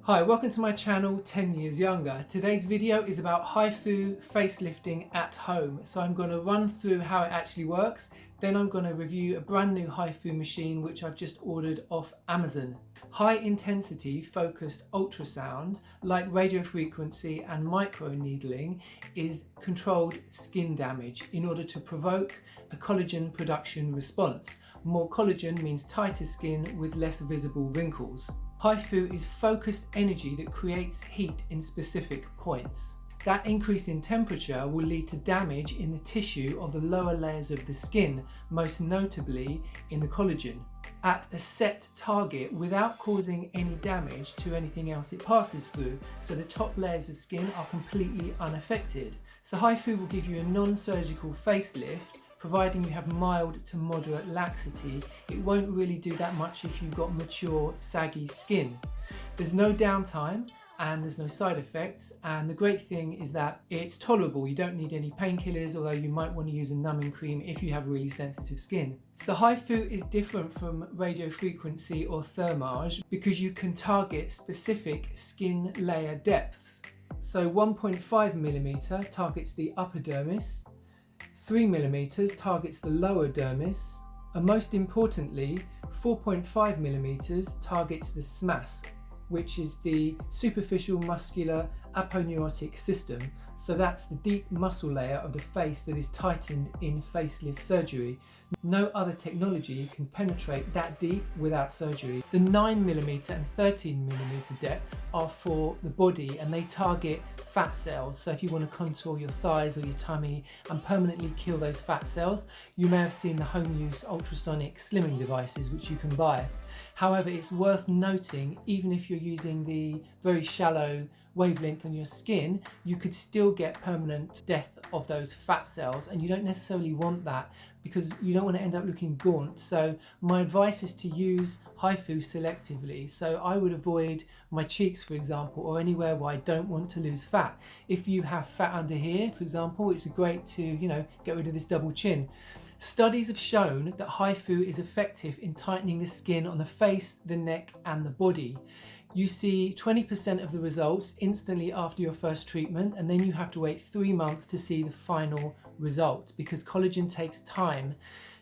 Hi, welcome to my channel 10 years younger. Today's video is about HIFU facelifting at home. So I'm going to run through how it actually works, then I'm going to review a brand new HIFU machine which I've just ordered off Amazon. High intensity focused ultrasound, like radiofrequency and microneedling, is controlled skin damage in order to provoke a collagen production response. More collagen means tighter skin with less visible wrinkles. HIFU is focused energy that creates heat in specific points. That increase in temperature will lead to damage in the tissue of the lower layers of the skin, most notably in the collagen, at a set target without causing any damage to anything else it passes through, so the top layers of skin are completely unaffected. So HIFU will give you a non-surgical facelift, providing you have mild to moderate laxity. It won't really do that much if you've got mature, saggy skin. There's no downtime and there's no side effects, and the great thing is that it's tolerable. You don't need any painkillers, although you might want to use a numbing cream if you have really sensitive skin. So HIFU is different from radiofrequency or thermage because you can target specific skin layer depths. So 1.5mm targets the upper dermis, 3mm targets the lower dermis, and most importantly 4.5mm targets the SMAS, which is the superficial muscular aponeurotic system. So that's the deep muscle layer of the face that is tightened in facelift surgery. No other technology can penetrate that deep without surgery. The 9mm and 13mm depths are for the body and they target fat cells. So if you want to contour your thighs or your tummy and permanently kill those fat cells, you may have seen the home use ultrasonic slimming devices which you can buy. However, it's worth noting, even if you're using the very shallow wavelength on your skin, you could still get permanent death of those fat cells, and you don't necessarily want that because you don't want to end up looking gaunt. So my advice is to use HIFU selectively. So I would avoid my cheeks, for example, or anywhere where I don't want to lose fat. If you have fat under here, for example, it's great to, get rid of this double chin. Studies have shown that HIFU is effective in tightening the skin on the face, the neck and the body. You see 20% of the results instantly after your first treatment, and then you have to wait 3 months to see the final result because collagen takes time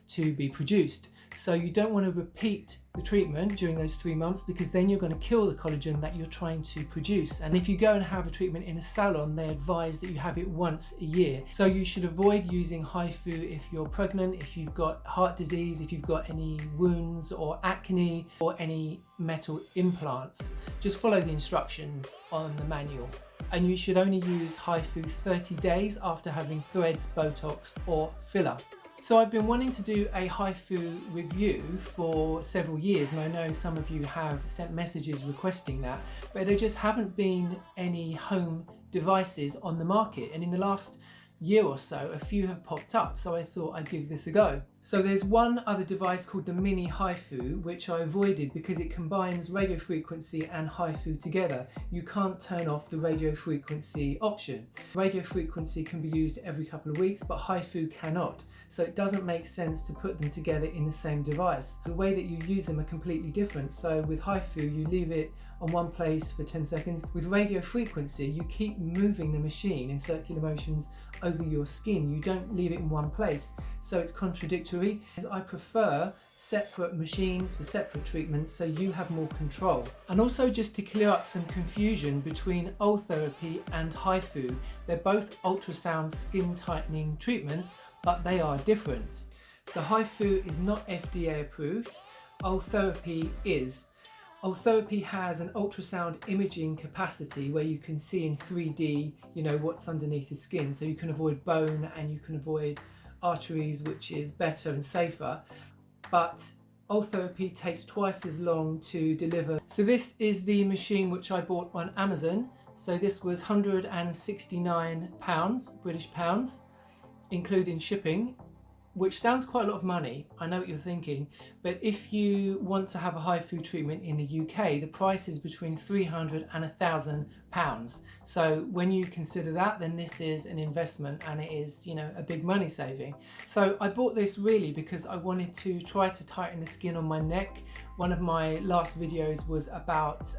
to be produced. So you don't want to repeat the treatment during those 3 months because then you're going to kill the collagen that you're trying to produce. And if you go and have a treatment in a salon, they advise that you have it once a year. So you should avoid using HIFU if you're pregnant, if you've got heart disease, if you've got any wounds or acne or any metal implants. Just follow the instructions on the manual. And you should only use HIFU 30 days after having threads, Botox or filler. So I've been wanting to do a HIFU review for several years, and I know some of you have sent messages requesting that, but there just haven't been any home devices on the market, and in the last year or so a few have popped up, so I thought I'd give this a go. So there's one other device called the mini HIFU, which I avoided because it combines radiofrequency and HIFU together. You can't turn off the radiofrequency option. Radiofrequency can be used every couple of weeks, but HIFU cannot. So it doesn't make sense to put them together in the same device. The way that you use them are completely different. So with HIFU, you leave it on one place for 10 seconds. With radiofrequency, you keep moving the machine in circular motions over your skin. You don't leave it in one place. So it's contradictory. I prefer separate machines for separate treatments so you have more control. And also, just to clear up some confusion between Ultherapy and HIFU, they're both ultrasound skin tightening treatments, but they are different. So HIFU is not FDA approved, Ultherapy is. Ultherapy has an ultrasound imaging capacity where you can see in 3D, what's underneath the skin, so you can avoid bone and you can avoid arteries, which is better and safer. But Ultherapy takes twice as long to deliver. So this is the machine which I bought on Amazon. So this was £169, British pounds, including shipping. which sounds quite a lot of money. I know what you're thinking, but if you want to have a HIFU treatment in the UK, the price is between £300 and £1,000. So when you consider that, then this is an investment, and it is, you know, a big money saving. So I bought this really because I wanted to try to tighten the skin on my neck. One of my last videos was about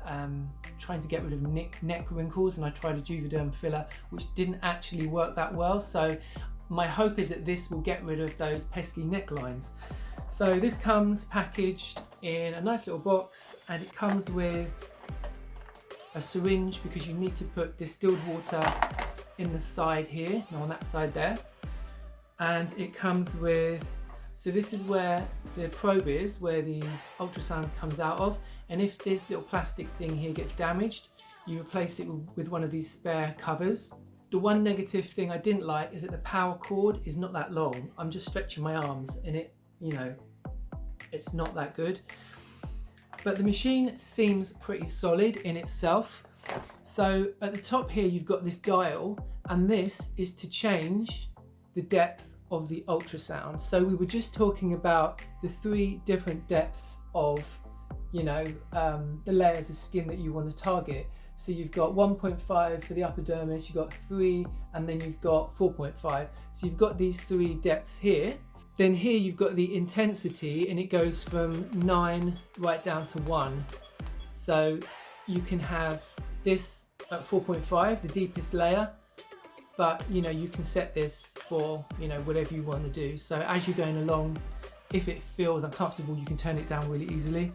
trying to get rid of neck wrinkles, and I tried a Juvederm filler, which didn't actually work that well. So my hope is that this will get rid of those pesky necklines. So this comes packaged in a nice little box, and it comes with a syringe because you need to put distilled water in the side here, no, on that side there. And it comes with, so this is where the probe is, where the ultrasound comes out of. And if this little plastic thing here gets damaged, you replace it with one of these spare covers. The one negative thing I didn't like is that the power cord is not that long. I'm just stretching my arms and it, you know, it's not that good. But the machine seems pretty solid in itself. So at the top here, you've got this dial, and this is to change the depth of the ultrasound. So we were just talking about the 3 different depths of, you know, the layers of skin that you want to target. So you've got 1.5 for the upper dermis, you've got 3, and then you've got 4.5. So you've got these 3 depths here. Then here you've got the intensity, and it goes from 9 right down to 1. So you can have this at 4.5, the deepest layer, but you know, you can set this for, you know, whatever you want to do. So as you're going along, if it feels uncomfortable, you can turn it down really easily.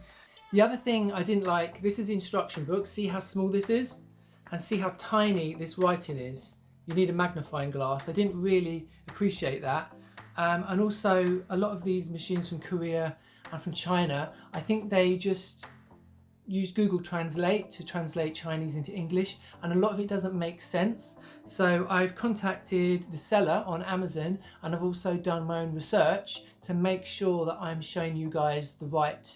The other thing I didn't like, this is the instruction book. See how small this is, and see how tiny this writing is. You need a magnifying glass. I didn't really appreciate that. And also a lot of these machines from Korea and from China, I think they just use Google Translate to translate Chinese into English, and a lot of it doesn't make sense. So I've contacted the seller on Amazon, and I've also done my own research to make sure that I'm showing you guys the right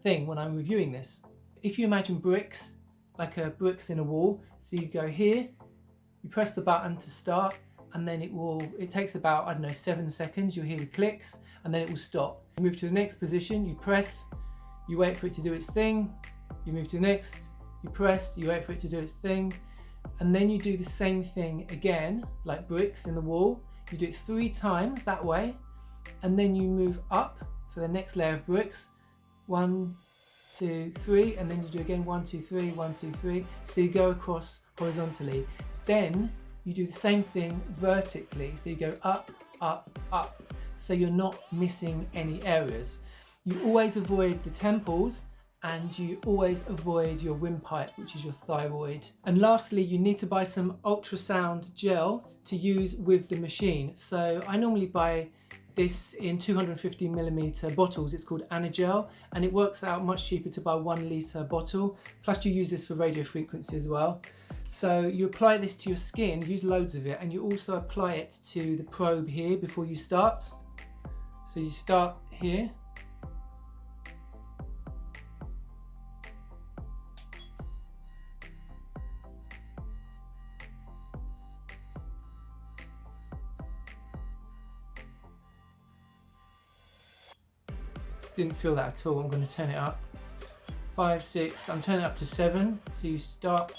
thing when I'm reviewing this. If you imagine bricks, like bricks in a wall, so you go here, you press the button to start, and then it takes about, I don't know, 7 seconds, you'll hear the clicks, and then it will stop. You move to the next position, you press, you wait for it to do its thing, you move to the next, you press, you wait for it to do its thing, and then you do the same thing again, like bricks in the wall. You do it 3 times that way, and then you move up for the next layer of bricks. 1, 2, 3, and then you do again 1, 2, 3, 1, 2, 3. So you go across horizontally. Then you do the same thing vertically. So you go up, up, up. So you're not missing any areas. You always avoid the temples, and you always avoid your windpipe, which is your thyroid. And lastly, you need to buy some ultrasound gel to use with the machine. So I normally buy this in 250mm bottles. It's called Anagel, and it works out much cheaper to buy 1 litre bottle. Plus you use this for radio frequency as well. So you apply this to your skin, use loads of it, and you also apply it to the probe here before you start. So you start here. Didn't feel that at all. I'm going to turn it up. 5, 6, I'm turning it up to 7. So you start.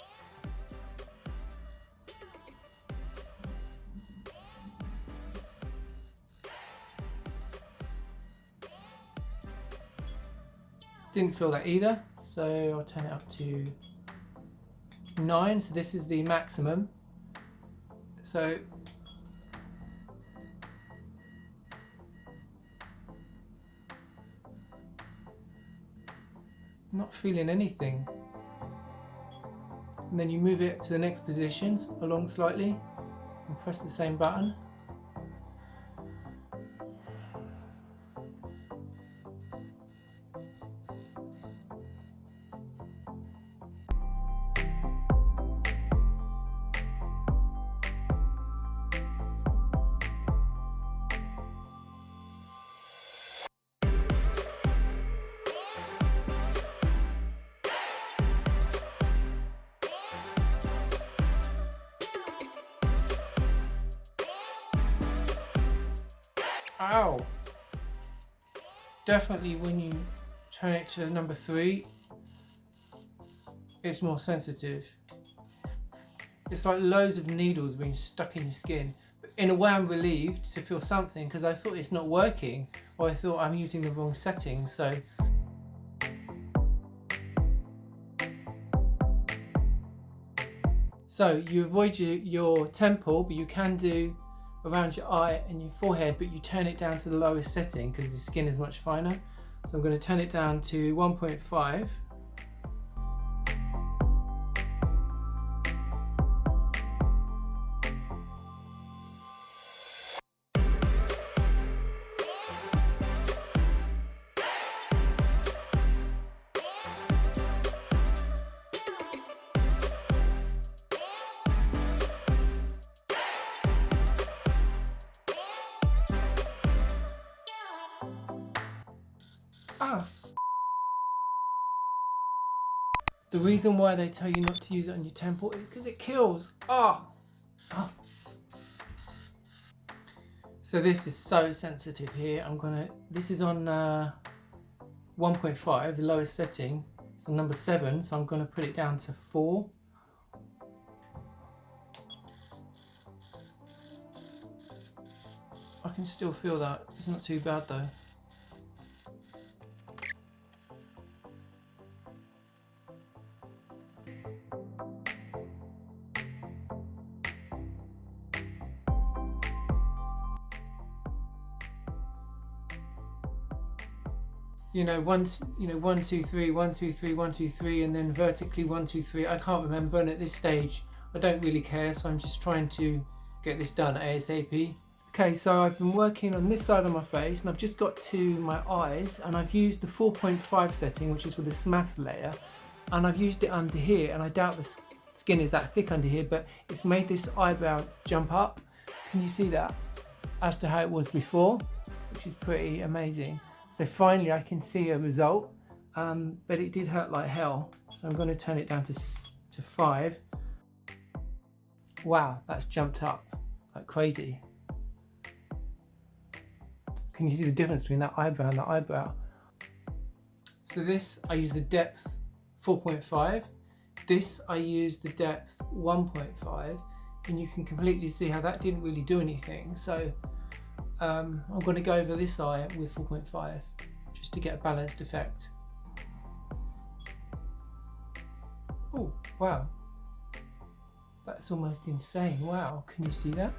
Didn't feel that either. So I'll turn it up to 9. So this is the maximum. So not feeling anything. And then you move it to the next position along slightly and press the same button. Ow! Definitely when you turn it to number 3, it's more sensitive. It's like loads of needles being stuck in your skin. But in a way I'm relieved to feel something, because I thought it's not working, or I thought I'm using the wrong settings. So you avoid your temple, but you can do around your eye and your forehead, but you turn it down to the lowest setting because the skin is much finer. So I'm going to turn it down to 1.5. Ah. The reason why they tell you not to use it on your temple is because it kills. Oh. Oh. So this is so sensitive here. This is on 1.5, the lowest setting. It's on number 7, so I'm gonna put it down to 4. I can still feel that. It's not too bad though. You know, 1, 2, 3, 1, 2, 3, 1, 2, 3, and then vertically 1, 2, 3. I can't remember, and at this stage, I don't really care, so I'm just trying to get this done ASAP. Okay, so I've been working on this side of my face, and I've just got to my eyes, and I've used the 4.5 setting, which is with the SMAS layer, and I've used it under here, and I doubt the skin is that thick under here, but it's made this eyebrow jump up. Can you see that? As to how it was before, which is pretty amazing. So finally I can see a result, but it did hurt like hell. So I'm going to turn it down to 5. Wow, that's jumped up like crazy. Can you see the difference between that eyebrow and that eyebrow? So this, I use the depth 4.5. This, I use the depth 1.5. And you can completely see how that didn't really do anything. So I'm going to go over this eye with 4.5 just to get a balanced effect. Oh, wow. That's almost insane. Wow, can you see that?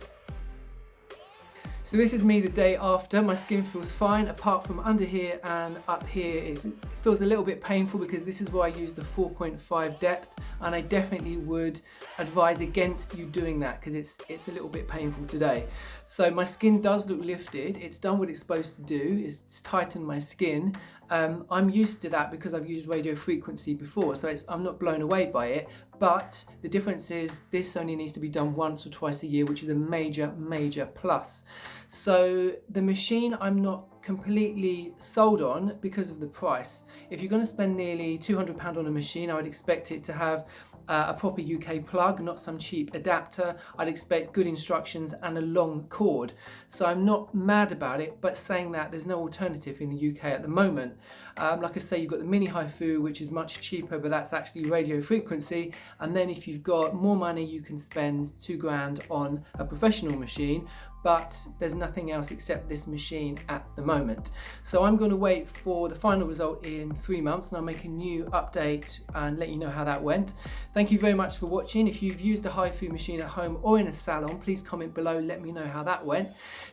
So this is me the day after. My skin feels fine, apart from under here and up here. It feels a little bit painful because this is where I use the 4.5 depth, and I definitely would advise against you doing that because it's a little bit painful today. So my skin does look lifted. It's done what it's supposed to do. It's tightened my skin. I'm used to that because I've used radio frequency before, so I'm not blown away by it. But the difference is this only needs to be done once or twice a year, which is a major, major plus. So the machine I'm not completely sold on because of the price. If you're going to spend nearly £200 on a machine, I would expect it to have a proper UK plug, not some cheap adapter. I'd expect good instructions and a long cord. So I'm not mad about it, but saying that, there's no alternative in the UK at the moment. Like I say, you've got the mini HIFU, which is much cheaper, but that's actually radio frequency. And then if you've got more money, you can spend £2,000 on a professional machine, but there's nothing else except this machine at the moment. So I'm going to wait for the final result in 3 months, and I'll make a new update and let you know how that went. Thank you very much for watching. If you've used a HIFU machine at home or in a salon, please comment below, let me know how that went.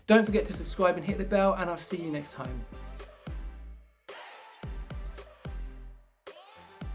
Don't forget to subscribe and hit the bell, and I'll see you next time.